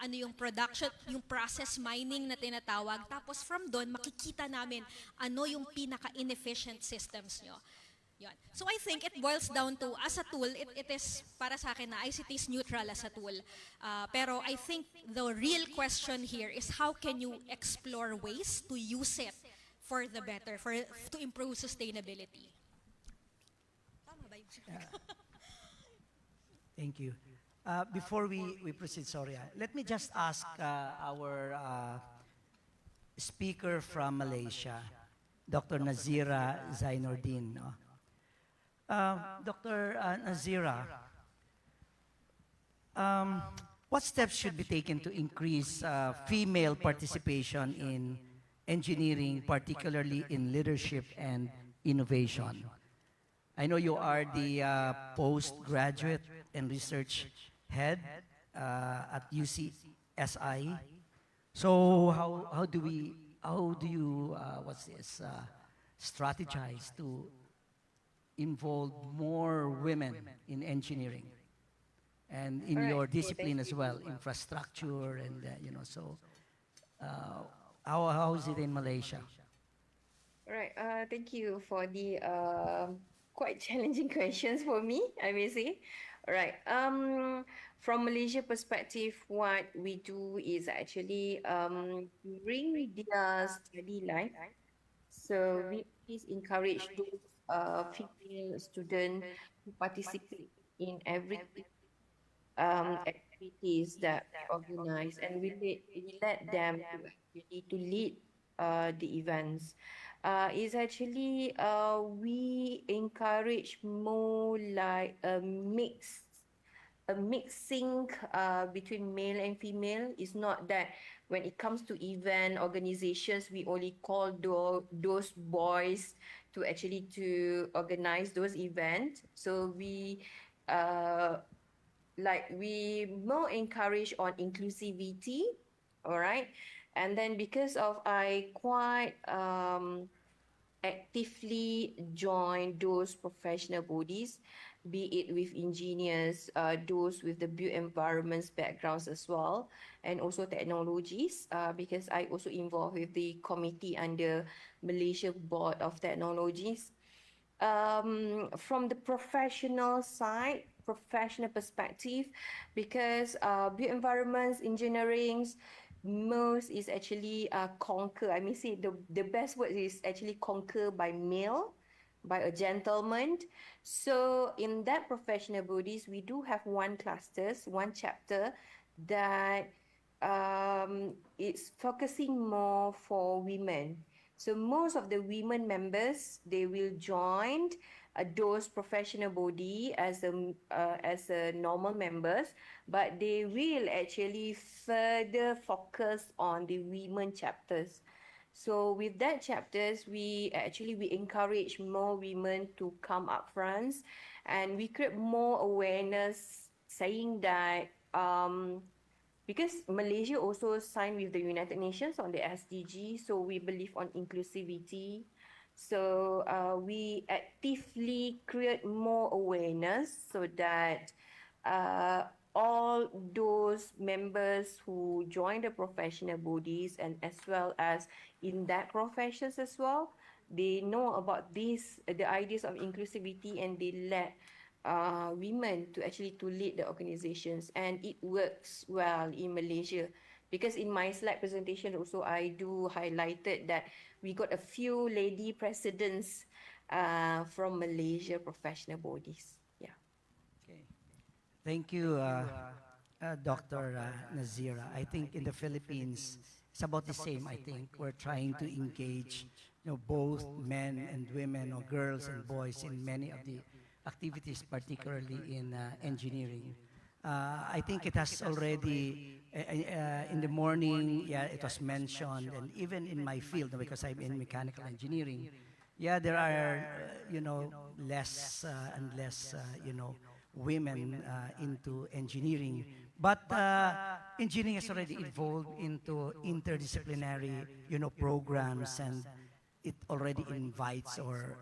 ano yung production, yung process mining na tinatawag, tapos from doon, makikita namin ano yung pinaka-inefficient systems nyo. Yun. So I think it boils down to, as a tool, it is, para sa akin na ICT is neutral as a tool. Pero I think the real question here is how can you explore ways to use it for the better, to improve sustainability. Tama ba yung
Thank you. Before we proceed, sorry, let me just ask our speaker from Malaysia, Dr. Nazira Zainuddin. No? Dr. Nazira, what steps should be taken to increase female participation in engineering, particularly in leadership and innovation? I know you are the postgraduate and research head at UCSI. So how do you strategize to involve more women in engineering and in your discipline as well, infrastructure and so how is it in Malaysia?
All right. Thank you for the quite challenging questions for me, I may say. All right. From Malaysia perspective, what we do is actually bring their study life. So we please encourage those female students to participate in every activities that we organize, and we let them to lead the events. Is actually we encourage more like a mixing between male and female. It's not that when it comes to event organizations, we only call those boys to actually to organize those events. So we we more encourage on inclusivity, all right? And then because of I quite actively join those professional bodies, be it with engineers, those with the built environments backgrounds as well, and also technologies, because I also involved with the committee under Malaysia Board of Technologies. From the professional side, professional perspective, because built environments, engineerings, most is actually conquer. I may say the best word is actually conquer by male, by a gentleman. So in that professional bodies, we do have one chapter that it's focusing more for women. So most of the women members, they will join those professional body as a normal members, but they will actually further focus on the women chapters. So with that chapters, we encourage more women to come up front, and we create more awareness, saying that because Malaysia also signed with the United Nations on the SDG, so we believe on inclusivity. So we actively create more awareness so that all those members who join the professional bodies and as well as in that professions as well, they know about the ideas of inclusivity, and they let women to actually to lead the organizations, and it works well in Malaysia. Because in my slide presentation also, I do highlighted that we got a few lady presidents from Malaysia professional bodies. Yeah.
Okay. Thank you, Dr. Nazira. I think in the Philippines, it's about the same. I think we're trying to engage, both men and women, or girls and boys, in many of the activities, particularly in engineering. I think it has already, in the morning, yeah, it was mentioned, and even in my field, because I'm in mechanical engineering, yeah, there are, less and less, women into engineering. But engineering has already evolved into interdisciplinary, programs, and it already invites or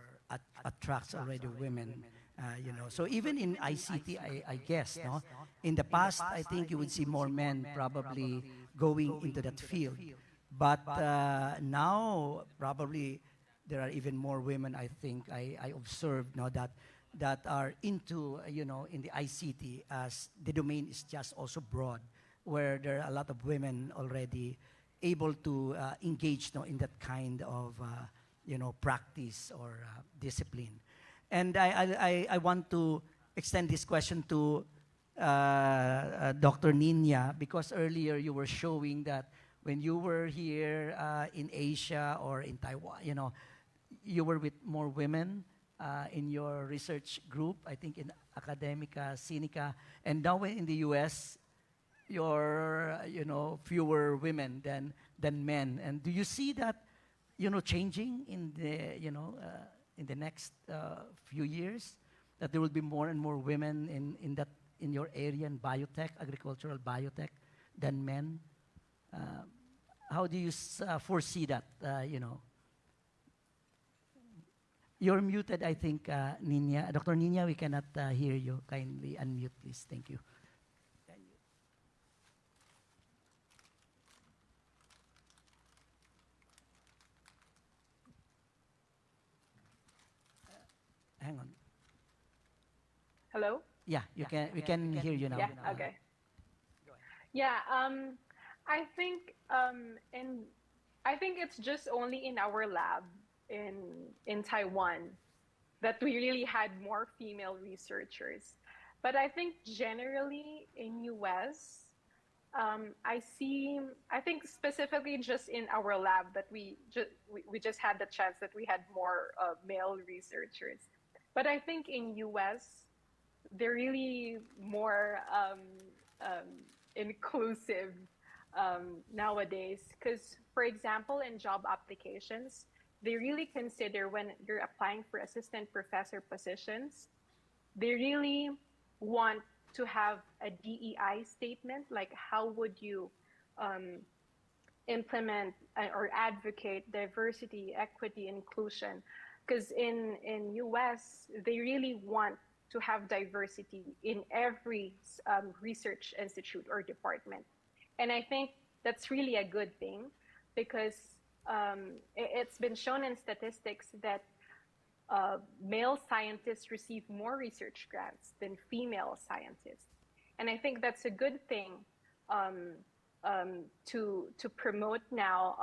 attracts already women. So even in ICT, I guess, no, in the past, I think you would see more men probably going into that field, but now probably there are even more women. I think I observed, no, that are into, in the ICT, as the domain is just also broad, where there are a lot of women already able to engage, no, in that kind of practice or discipline. And I want to extend this question to Dr. Nina, because earlier you were showing that when you were here in Asia or in Taiwan, you were with more women in your research group, I think in Academica Sinica, and now in the US, you're, fewer women than men. And do you see that, changing in the next few years, that there will be more and more women in your area in biotech, agricultural biotech, than men? How do you foresee that? You're muted, I think, Nina. Dr. Nina, we cannot hear you. Kindly unmute, please. Thank you. Hang on.
Hello?
Yeah, we can hear you now.
Yeah, okay. Yeah, I think I think it's just only in our lab in Taiwan that we really had more female researchers. But I think generally in US, I think specifically just in our lab that we just had the chance that we had more male researchers. But I think in US, they're really more inclusive nowadays. Because, for example, in job applications, they really consider, when you're applying for assistant professor positions, they really want to have a DEI statement, like how would you implement or advocate diversity, equity, inclusion. Because in US, they really want to have diversity in every research institute or department. And I think that's really a good thing, because it's been shown in statistics that male scientists receive more research grants than female scientists. And I think that's a good thing to promote now,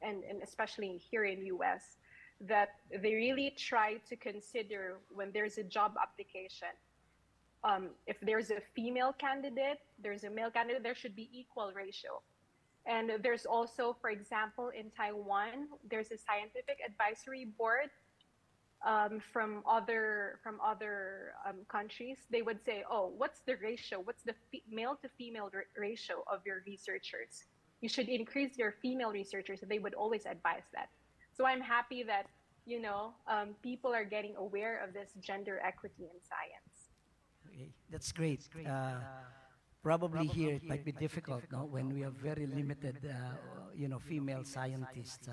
and especially here in US, that they really try to consider when there's a job application. If there's a female candidate, there's a male candidate, there should be equal ratio. And there's also, for example, in Taiwan, there's a scientific advisory board from other countries, they would say, "Oh, what's the ratio? What's the male to female ratio of your researchers? You should increase your female researchers." And they would always advise that. So I'm happy that people are getting aware of this gender equity in science.
Okay, that's great. Probably here it might be difficult, no, when we have very limited, female scientists.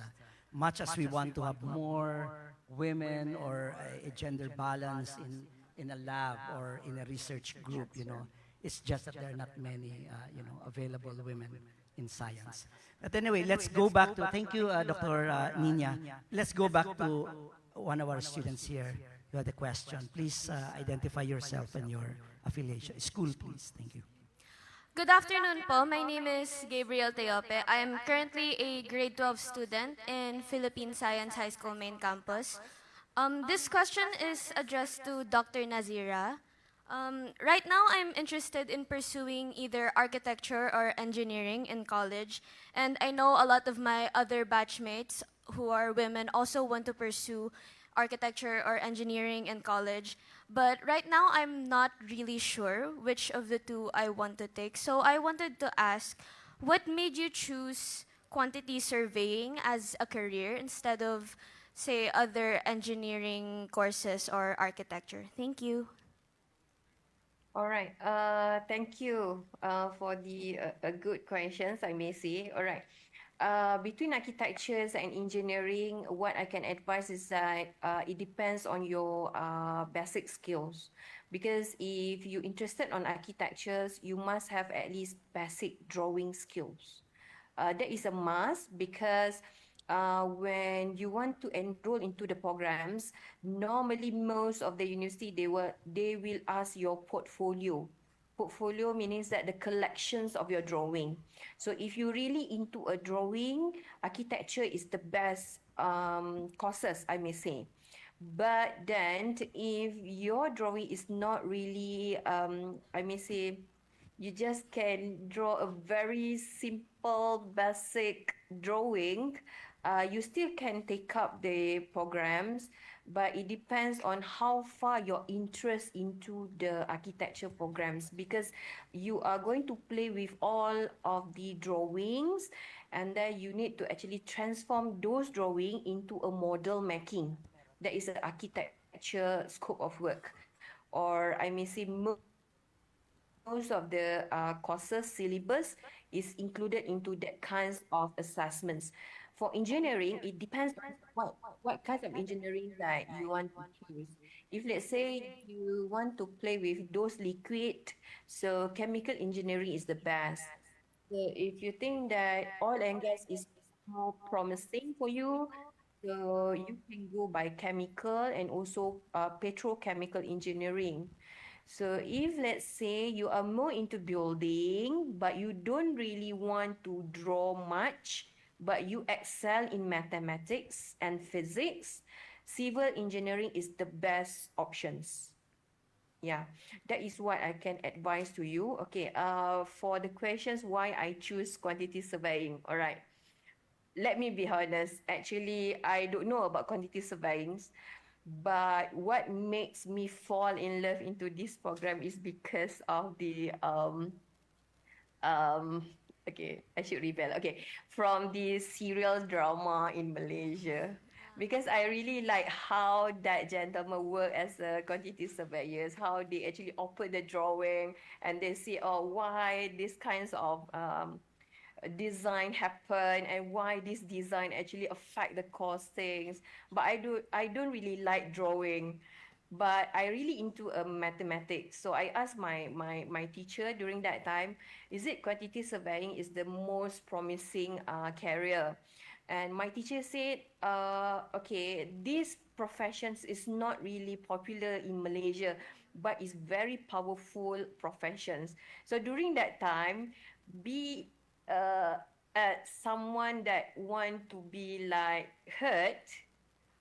Much as we want to have more women or a gender balance in a lab or in a research group, it's just that there are not many, available women in science. But anyway, let's go back to, thank you, Dr. Nina. Let's go back to one of our students here who had a question. Please identify yourself and your affiliation. School, please. Thank you.
Good afternoon po. My name is Gabriel Teope. I am currently a grade 12 student in Philippine Science High School main campus. This question is addressed to Dr. Nazira. Right now, I'm interested in pursuing either architecture or engineering in college, and I know a lot of my other batchmates who are women also want to pursue architecture or engineering in college. But right now, I'm not really sure which of the two I want to take. So I wanted to ask, what made you choose quantity surveying as a career instead of, say, other engineering courses or architecture? Thank you.
All right. Thank you for the good questions, I may say. All right. Between architectures and engineering, what I can advise is that it depends on your basic skills. Because if you're interested on architectures, you must have at least basic drawing skills. That is a must because when you want to enroll into the programs, normally most of the university they will ask your portfolio. Portfolio means that the collections of your drawing. So if you're really into a drawing, architecture is the best courses, I may say. But then if your drawing is not really, I may say, you just can draw a very simple, basic drawing, you still can take up the programs, but it depends on how far your interest into the architecture programs, because you are going to play with all of the drawings, and then you need to actually transform those drawings into a model making. That is an architecture scope of work. Or I may say most of the courses syllabus is included into that kinds of assessments. For engineering, it depends on what kinds of engineering that you want to choose. If let's say you want to play with those liquid, so chemical engineering is the best. So if you think that oil and gas is more promising for you, so you can go by chemical and also petrochemical engineering. So if let's say you are more into building, but you don't really want to draw much, but you excel in mathematics and physics, civil engineering is the best options. Yeah, that is what I can advise to you. Okay, for the questions why I choose quantity surveying. All right. Let me be honest. Actually, I don't know about quantity surveying, but what makes me fall in love into this program is because of the okay, I should rebel. Okay, from the serial drama in Malaysia. Because I really like how that gentleman work as a quantity surveyors, how they actually open the drawing and they see, oh, why these kinds of design happen and why this design actually affect the costings. But I don't really like drawing, but I really into mathematics. So I asked my teacher during that time, is it quantity surveying is the most promising career? And my teacher said, okay, this professions is not really popular in Malaysia, but it's very powerful professions. So during that time, be at someone that want to be like hurt,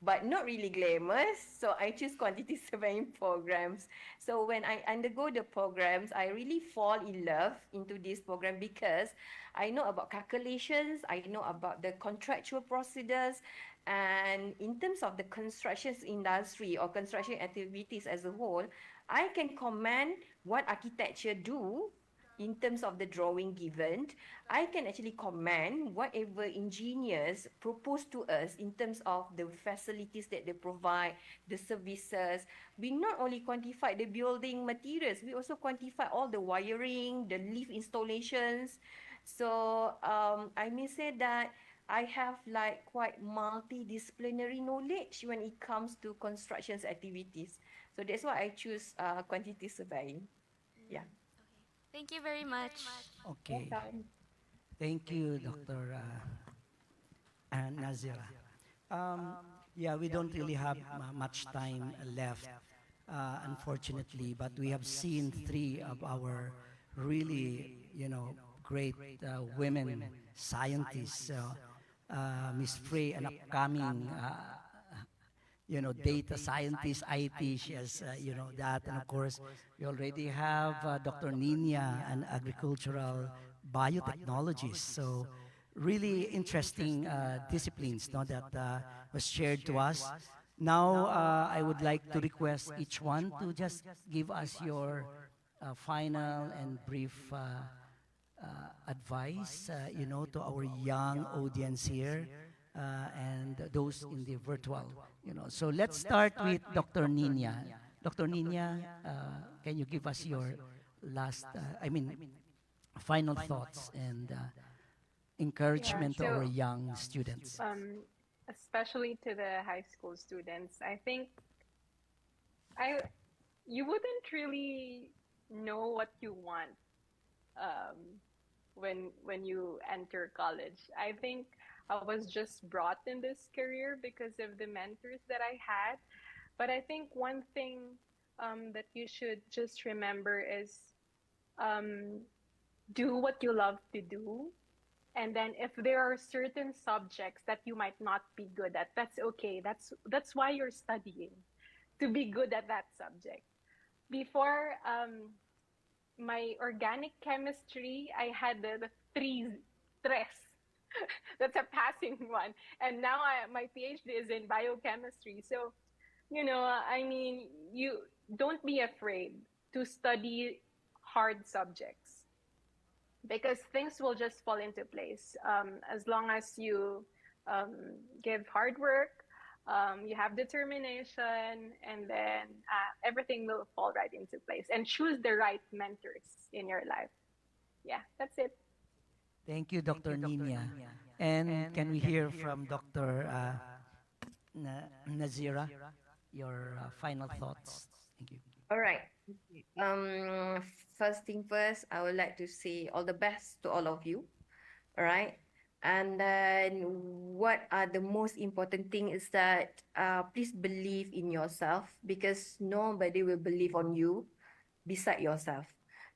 but not really glamorous. So I choose quantity surveying programs. So when I undergo the programs, I really fall in love into this program because I know about calculations, I know about the contractual procedures, And in terms of the construction industry or construction activities as a whole, I can comment what architecture do in terms of the drawing given. I can actually comment whatever engineers propose to us in terms of the facilities that they provide, the services. We not only quantify the building materials, we also quantify all the wiring, the lift installations. So I may say that I have like quite multidisciplinary knowledge when it comes to construction activities. So that's why I choose quantity surveying. Yeah.
Thank you very much.
Okay. Thank you, Dr. Nazira. Yeah, we don't really have much time left, unfortunately, but we have seen three of our really, great women scientists. Miss Frey, an upcoming, data scientist, IT, she has, that. And of course, we already have Dr. Nina, an agricultural biotechnologist. So really interesting disciplines that was shared to us. Now, I would like to request each one to just give us your final and brief advice, to our young audience here and those in the virtual, So let's start with Dr. Nina. Dr. Nina, can you give us your last, final thoughts and encouragement to our young students?
Especially to the high school students, I think you wouldn't really know what you want when you enter college. I think I was just brought in this career because of the mentors that I had. But I think one thing that you should just remember is do what you love to do. And then if there are certain subjects that you might not be good at, that's okay. That's why you're studying, to be good at that subject. Before my organic chemistry, I had the tres. That's a passing one. And now my PhD is in biochemistry. So, you don't be afraid to study hard subjects because things will just fall into place. As long as you give hard work, you have determination, and then everything will fall right into place. And choose the right mentors in your life. Yeah, that's it.
Thank you, Dr. Nina. And can we hear from Dr. Nazira, your final thoughts? Thank you.
All right. First thing first, I would like to say all the best to all of you. All right. And then what are the most important thing is that please believe in yourself because nobody will believe on you beside yourself.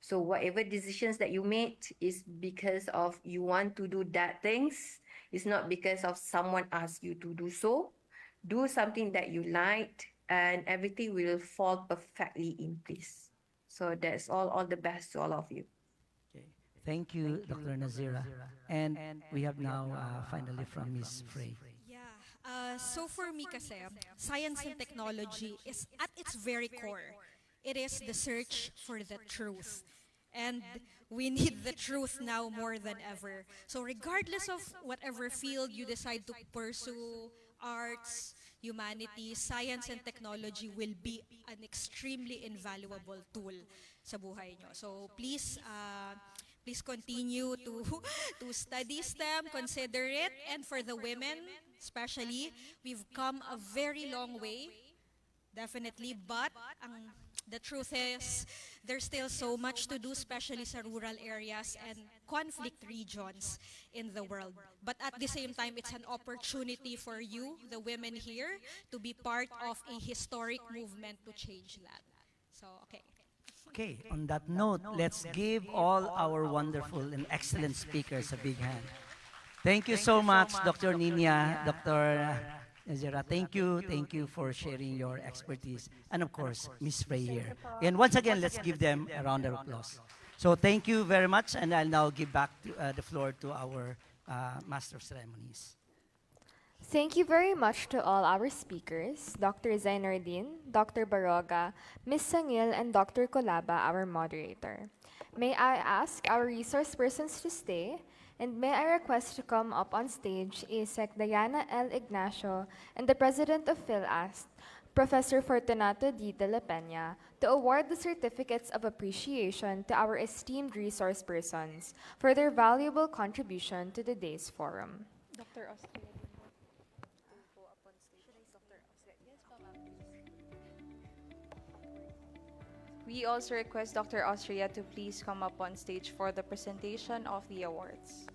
So whatever decisions that you made is because of you want to do that things. It's not because of someone asked you to do so. Do something that you liked and everything will fall perfectly in place. So that's all the best to all of you.
Okay. Thank you, Dr. Nazira. And we have now finally from Ms. Frey.
Yeah. So for me kasi, science and technology is at its very core. It is the search for the truth. And we need the truth now more than ever. So regardless of whatever field you decide to pursue, arts, humanities, science and technology will be an extremely invaluable tool sa buhay nyo. So please continue to study STEM, consider it. And for the women, especially, we've come a very long way, definitely. But the truth is, there's still so much to do, especially sa rural areas and conflict regions in the world. But at the same time, it's an opportunity for you, the women here, to be part of a historic movement to change that. So, okay.
Okay, on that note, let's give all our wonderful and excellent speakers a big hand. Thank you so much, Dr. Nina, Dr. Nazira. Thank you for sharing your expertise. And of course, Ms. Frey here. And once again, let's give them a round of applause. So thank you very much, and I'll now give back the floor to our Master of Ceremonies.
Thank you very much to all our speakers, Dr. Zainardin, Dr. Baroga, Ms. Sangil, and Dr. Colaba, our moderator. May I ask our resource persons to stay, and may I request to come up on stage ASEC Diana L. Ignacio and the President of PhilAst, Professor Fortunato D. de la Peña, to award the certificates of appreciation to our esteemed resource persons for their valuable contribution to today's forum.
Dr. Austria. We also request Dr. Austria to please come up on stage for the presentation of the awards.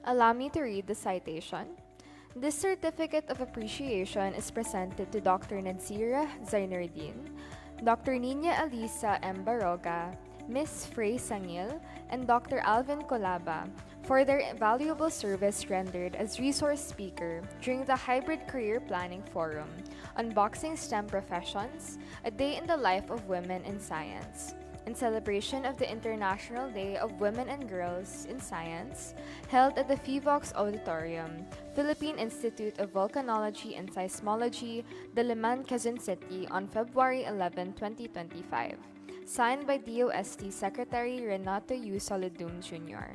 Allow me to read the citation. This certificate of appreciation is presented to Dr. Nadsira Zainardin, Dr. Nina Alisa M. Baroga, Ms. Frey Sangil, and Dr. Alvin Colaba for their valuable service rendered as resource speaker during the Hybrid Career Planning Forum, Unboxing STEM Professions, A Day in the Life of Women in Science, in celebration of the International Day of Women and Girls in Science, held at the FIVOX Auditorium, Philippine Institute of Volcanology and Seismology, Diliman, Quezon City on February 11, 2025. Signed by DOST Secretary Renato U. Solidum Jr.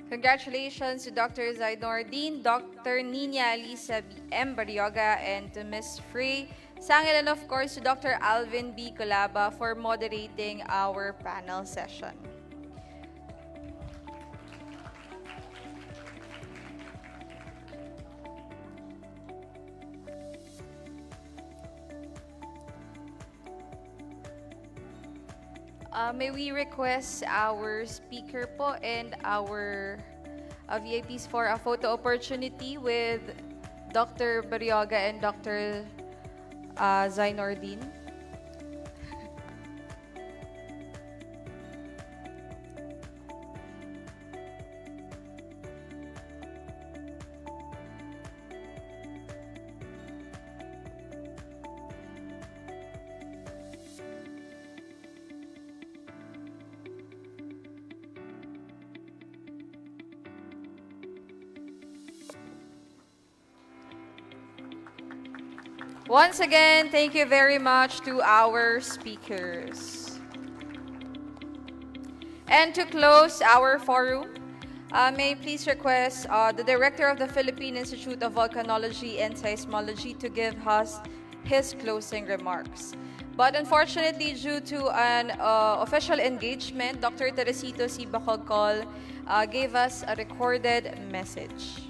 Congratulations to Dr. Zainordin, Dr. Nina Alisa M. Barrioga, and to Ms. Frey Sangil, and of course to Dr. Alvin B. Colaba for moderating our panel session. May we request our speaker po and our VIPs for a photo opportunity with Dr. Barrioga and Dr. Zainordin. Once again, thank you very much to our speakers. And to close our forum, may I please request the Director of the Philippine Institute of Volcanology and Seismology to give us his closing remarks. But unfortunately, due to an official engagement, Dr. Teresito C. Bacalcol gave us a recorded message.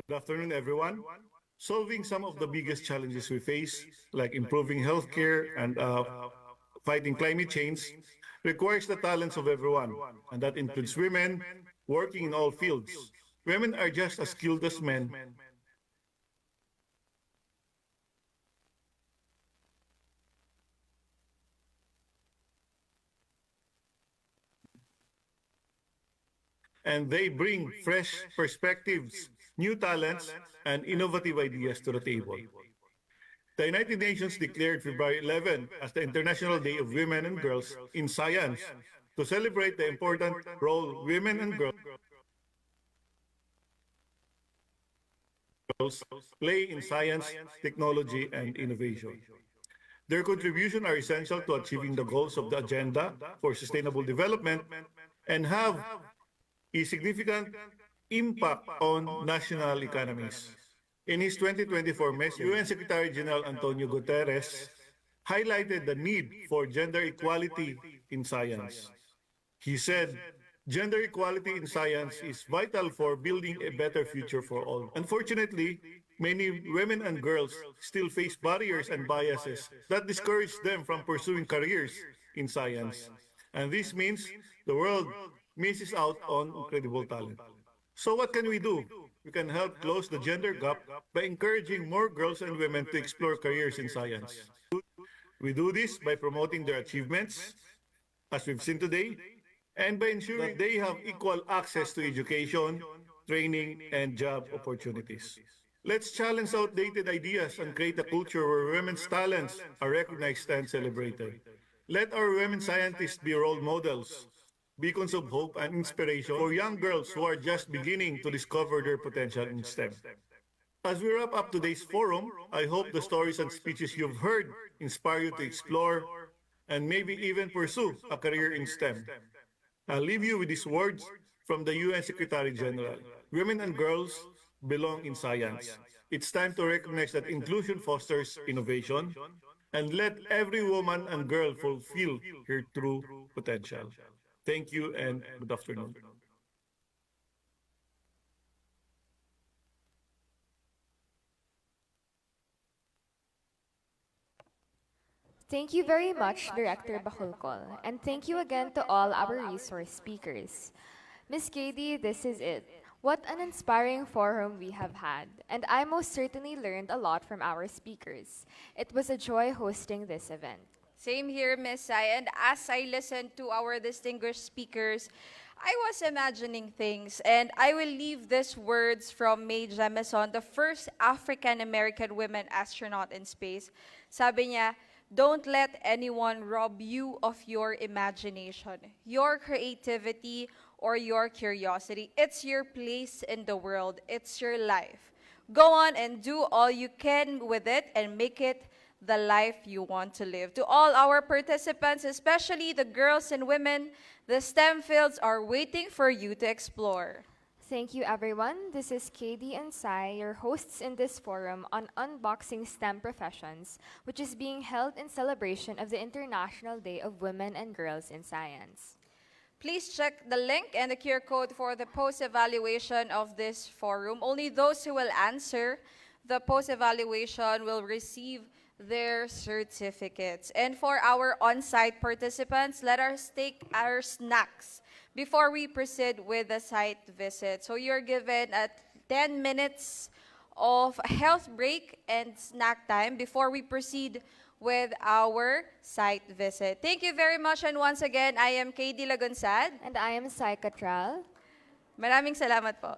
Good afternoon, everyone. Solving some of the biggest challenges we face, like improving healthcare and fighting climate change, requires the talents of everyone, and that includes women working in all fields. Women are just as skilled as men. And they bring fresh perspectives, new talents, and innovative ideas to the table. The United Nations declared February 11 as the International Day of Women and Girls in Science to celebrate the important role women and girls play in science, technology, and innovation. Their contributions are essential to achieving the goals of the Agenda for Sustainable Development and have a significant impact on national economies. In his 2024 message, UN Secretary General Antonio Guterres highlighted the need for gender equality in science. He said, gender equality in science is vital for building a better future for all. Unfortunately, many women and girls still face barriers and biases that discourage them from pursuing careers in science. And this means the world misses out on incredible talent. So what can we do? we can help close the gender gap by encouraging more girls and women to explore careers in science. We do this by promoting their achievements, as we've seen today, and by ensuring that they have equal access to education, training, and job opportunities. Let's challenge outdated ideas and create a culture where women's talents are recognized and celebrated. Let our women scientists be role models, beacons of hope and inspiration for young girls who are just beginning to discover their potential in STEM. As we wrap up today's forum, I hope the stories and speeches you've heard inspire you to explore and maybe even pursue a career in STEM. I'll leave you with these words from the UN Secretary General. Women and girls belong in science. It's time to recognize that inclusion fosters innovation and let every woman and girl fulfill her true potential. Thank you and good afternoon.
Thank you very much, Director Bakulkol, and thank you again to all our resource speakers. Ms. Katie, this is it. What an inspiring forum we have had, and I most certainly learned a lot from our speakers. It was a joy hosting this event.
Same here, Miss Sai. And as I listened to our distinguished speakers, I was imagining things, and I will leave these words from Mae Jemison, the first African-American women astronaut in space. Sabi niya, don't let anyone rob you of your imagination, your creativity, or your curiosity. It's your place in the world. It's your life. Go on and do all you can with it and make it the life you want to live. To all our participants, especially the girls and women, the STEM fields are waiting for you to explore.
Thank you, everyone. This is Katie and Sai, your hosts in this forum on Unboxing STEM Professions, which is being held in celebration of the International Day of Women and Girls in Science.
Please check the link and the QR code for the post-evaluation of this forum. Only those who will answer the post-evaluation will receive their certificates. And for our on-site participants, let us take our snacks before we proceed with the site visit. So you're given 10 minutes of health break and snack time before we proceed with our site visit. Thank you very much, and once again, I am Katie Lagunsad.
And I am Sai Catral.
Maraming salamat po.